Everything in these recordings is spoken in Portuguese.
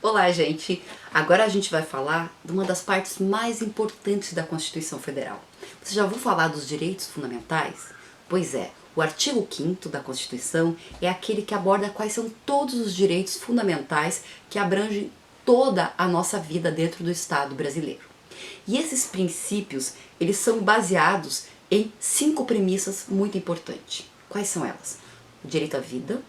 Olá, gente! Agora a gente vai falar de uma das partes mais importantes da Constituição Federal. Você já ouviu falar dos direitos fundamentais? Pois é, o artigo 5º da Constituição é aquele que aborda quais são todos os direitos fundamentais que abrangem toda a nossa vida dentro do Estado brasileiro. E esses princípios, eles são baseados em 5 premissas muito importantes. Quais são elas? O direito à vida,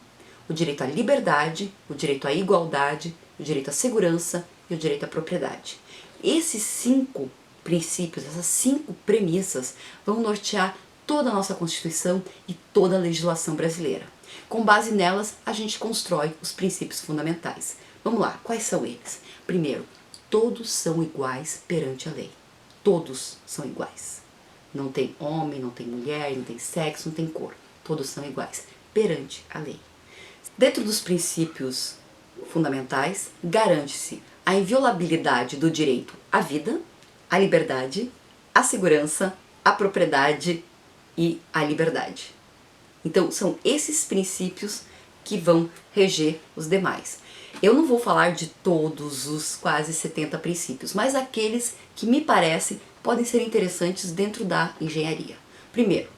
o direito à liberdade, o direito à igualdade, o direito à segurança e o direito à propriedade. Esses 5 princípios, essas 5 premissas vão nortear toda a nossa Constituição e toda a legislação brasileira. Com base nelas, a gente constrói os princípios fundamentais. Vamos lá, quais são eles? Primeiro, todos são iguais perante a lei. Todos são iguais. Não tem homem, não tem mulher, não tem sexo, não tem cor. Todos são iguais perante a lei. Dentro dos princípios fundamentais, garante-se a inviolabilidade do direito à vida, à liberdade, à segurança, à propriedade e à liberdade. Então, são esses princípios que vão reger os demais. Eu não vou falar de todos os quase 70 princípios, mas aqueles que me parecem podem ser interessantes dentro da engenharia. Primeiro,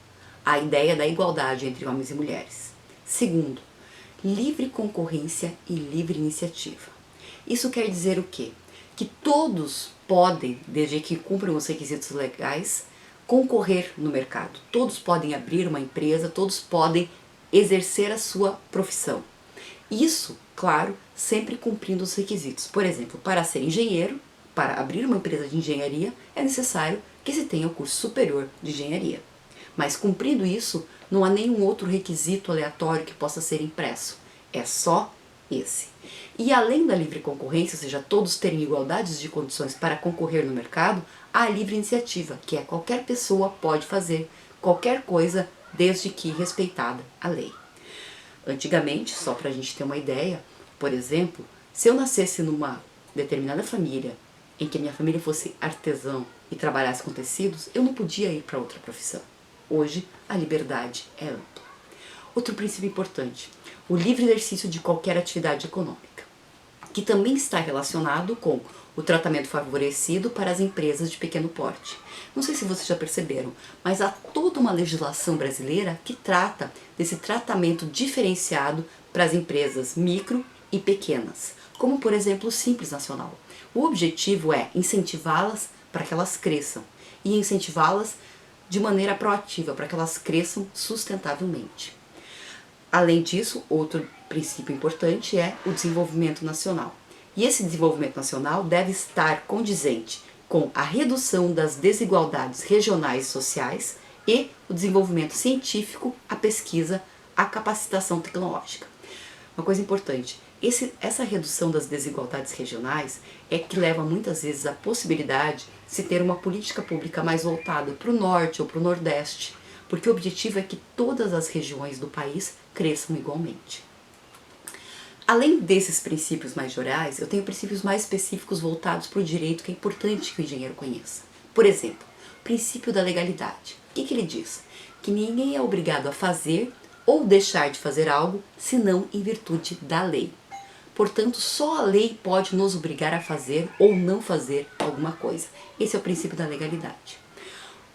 a ideia da igualdade entre homens e mulheres. Segundo, livre concorrência e livre iniciativa. Isso quer dizer o quê? Que todos podem, desde que cumpram os requisitos legais, concorrer no mercado. Todos podem abrir uma empresa, todos podem exercer a sua profissão. Isso, claro, sempre cumprindo os requisitos. Por exemplo, para ser engenheiro, para abrir uma empresa de engenharia, é necessário que se tenha o curso superior de engenharia. Mas cumprindo isso, não há nenhum outro requisito aleatório que possa ser impresso. É só esse. E além da livre concorrência, ou seja, todos terem igualdades de condições para concorrer no mercado, há a livre iniciativa, que é qualquer pessoa pode fazer qualquer coisa desde que respeitada a lei. Antigamente, só para a gente ter uma ideia, por exemplo, se eu nascesse numa determinada família, em que a minha família fosse artesão e trabalhasse com tecidos, eu não podia ir para outra profissão. Hoje, a liberdade é ampla. Outro princípio importante, o livre exercício de qualquer atividade econômica, que também está relacionado com o tratamento favorecido para as empresas de pequeno porte. Não sei se vocês já perceberam, mas há toda uma legislação brasileira que trata desse tratamento diferenciado para as empresas micro e pequenas, como por exemplo o Simples Nacional. O objetivo é incentivá-las para que elas cresçam e incentivá-las de maneira proativa, para que elas cresçam sustentavelmente. Além disso, outro princípio importante é o desenvolvimento nacional. E esse desenvolvimento nacional deve estar condizente com a redução das desigualdades regionais e sociais e o desenvolvimento científico, a pesquisa, a capacitação tecnológica. Uma coisa importante, essa redução das desigualdades regionais é que leva muitas vezes à possibilidade de se ter uma política pública mais voltada para o norte ou para o nordeste, porque o objetivo é que todas as regiões do país cresçam igualmente. Além desses princípios mais gerais, eu tenho princípios mais específicos voltados para o direito que é importante que o engenheiro conheça. Por exemplo, o princípio da legalidade. O que ele diz? Que ninguém é obrigado a fazer ou deixar de fazer algo, senão em virtude da lei. Portanto, só a lei pode nos obrigar a fazer ou não fazer alguma coisa. Esse é o princípio da legalidade.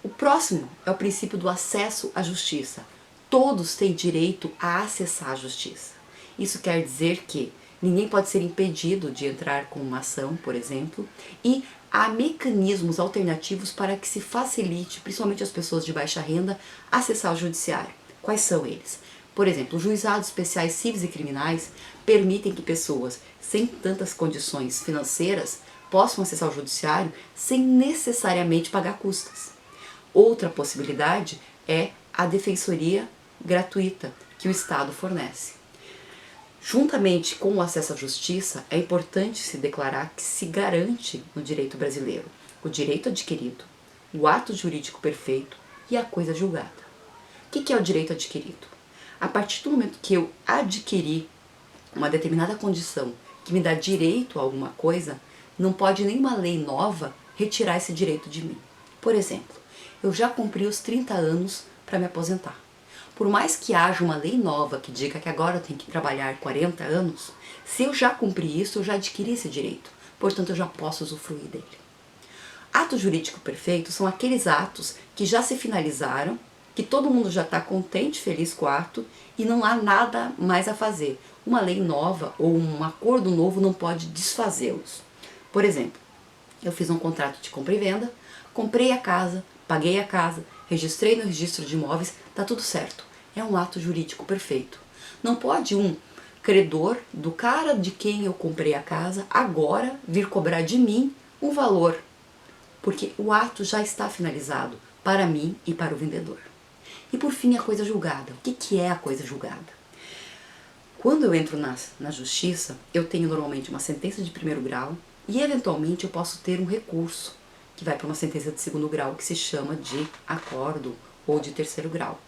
O próximo é o princípio do acesso à justiça. Todos têm direito a acessar a justiça. Isso quer dizer que ninguém pode ser impedido de entrar com uma ação, por exemplo, e há mecanismos alternativos para que se facilite, principalmente as pessoas de baixa renda, acessar o judiciário. Quais são eles? Por exemplo, os juizados especiais civis e criminais permitem que pessoas sem tantas condições financeiras possam acessar o judiciário sem necessariamente pagar custas. Outra possibilidade é a defensoria gratuita que o Estado fornece. Juntamente com o acesso à justiça, é importante se declarar que se garante no direito brasileiro o direito adquirido, o ato jurídico perfeito e a coisa julgada. O que é o direito adquirido? A partir do momento que eu adquiri uma determinada condição que me dá direito a alguma coisa, não pode nenhuma lei nova retirar esse direito de mim. Por exemplo, eu já cumpri os 30 anos para me aposentar. Por mais que haja uma lei nova que diga que agora eu tenho que trabalhar 40 anos, se eu já cumpri isso, eu já adquiri esse direito. Portanto, eu já posso usufruir dele. Ato jurídico perfeito são aqueles atos que já se finalizaram, que todo mundo já está contente, feliz com o ato e não há nada mais a fazer. Uma lei nova ou um acordo novo não pode desfazê-los. Por exemplo, eu fiz um contrato de compra e venda, comprei a casa, paguei a casa, registrei no registro de imóveis, está tudo certo. É um ato jurídico perfeito. Não pode um credor do cara de quem eu comprei a casa agora vir cobrar de mim um valor, porque o ato já está finalizado para mim e para o vendedor. E por fim, a coisa julgada. O que é a coisa julgada? Quando eu entro na justiça, eu tenho normalmente uma sentença de primeiro grau e eventualmente eu posso ter um recurso que vai para uma sentença de segundo grau que se chama de acordo ou de terceiro grau.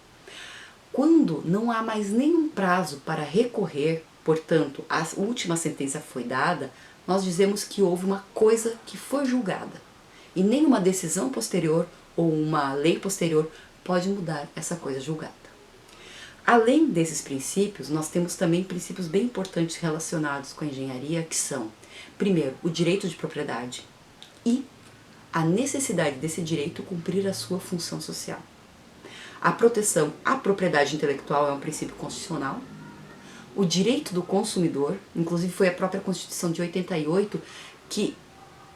Quando não há mais nenhum prazo para recorrer, portanto, a última sentença foi dada, nós dizemos que houve uma coisa que foi julgada. E nenhuma decisão posterior ou uma lei posterior pode mudar essa coisa julgada. Além desses princípios, nós temos também princípios bem importantes relacionados com a engenharia, que são, primeiro, o direito de propriedade e a necessidade desse direito cumprir a sua função social. A proteção à propriedade intelectual é um princípio constitucional. O direito do consumidor, inclusive foi a própria Constituição de 88 que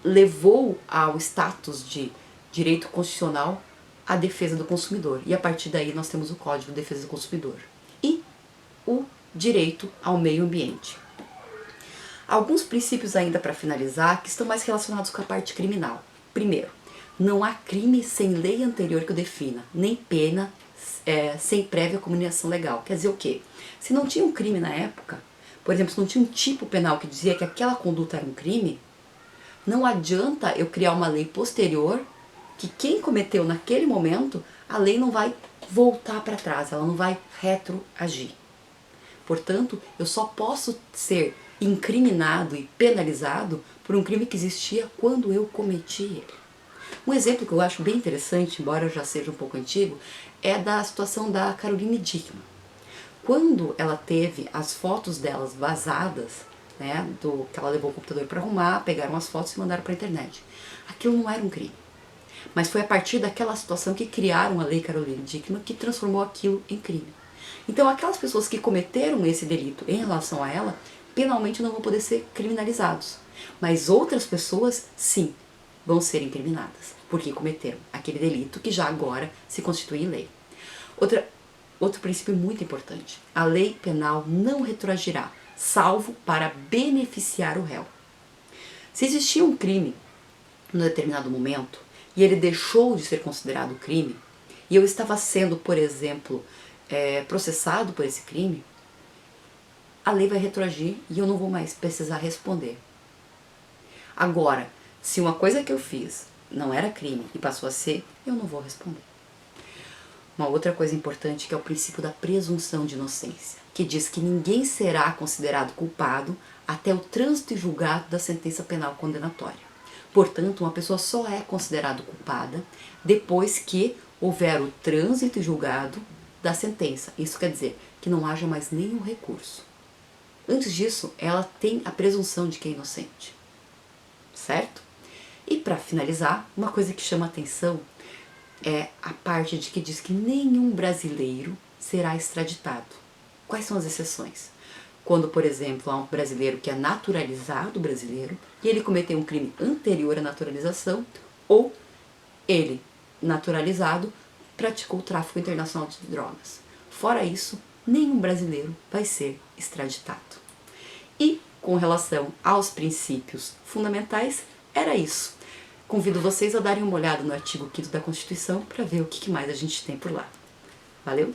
levou ao status de direito constitucional a defesa do consumidor. E a partir daí nós temos o Código de Defesa do Consumidor. E o direito ao meio ambiente. Alguns princípios ainda para finalizar que estão mais relacionados com a parte criminal. Primeiro, não há crime sem lei anterior que o defina, nem pena sem prévia comunicação legal. Quer dizer o quê? Se não tinha um crime na época, por exemplo, se não tinha um tipo penal que dizia que aquela conduta era um crime, não adianta eu criar uma lei posterior que quem cometeu naquele momento, a lei não vai voltar para trás, ela não vai retroagir. Portanto, eu só posso ser incriminado e penalizado por um crime que existia quando eu cometi ele. Um exemplo que eu acho bem interessante, embora já seja um pouco antigo, é da situação da Caroline Dickmann. Quando ela teve as fotos delas vazadas, né, que ela levou o computador para arrumar, pegaram as fotos e mandaram para a internet. Aquilo não era um crime. Mas foi a partir daquela situação que criaram a Lei Caroline Dickmann que transformou aquilo em crime. Então aquelas pessoas que cometeram esse delito em relação a ela, penalmente não vão poder ser criminalizados. Mas outras pessoas, sim, vão ser incriminadas, porque cometeram aquele delito que já agora se constitui em lei. Outro princípio muito importante, a lei penal não retroagirá, salvo para beneficiar o réu. Se existia um crime num determinado momento e ele deixou de ser considerado crime, e eu estava sendo, por exemplo, processado por esse crime, a lei vai retroagir e eu não vou mais precisar responder. Agora, se uma coisa que eu fiz não era crime e passou a ser, eu não vou responder. Uma outra coisa importante que é o princípio da presunção de inocência, que diz que ninguém será considerado culpado até o trânsito e julgado da sentença penal condenatória. Portanto, uma pessoa só é considerada culpada depois que houver o trânsito e julgado da sentença. Isso quer dizer que não haja mais nenhum recurso. Antes disso, ela tem a presunção de que é inocente. Certo? E para finalizar, uma coisa que chama atenção é a parte de que diz que nenhum brasileiro será extraditado. Quais são as exceções? Quando, por exemplo, há um brasileiro que é naturalizado brasileiro e ele cometeu um crime anterior à naturalização, ou ele, naturalizado, praticou o tráfico internacional de drogas. Fora isso, nenhum brasileiro vai ser extraditado. E, com relação aos princípios fundamentais, era isso. Convido vocês a darem uma olhada no artigo 5º da Constituição para ver o que mais a gente tem por lá. Valeu?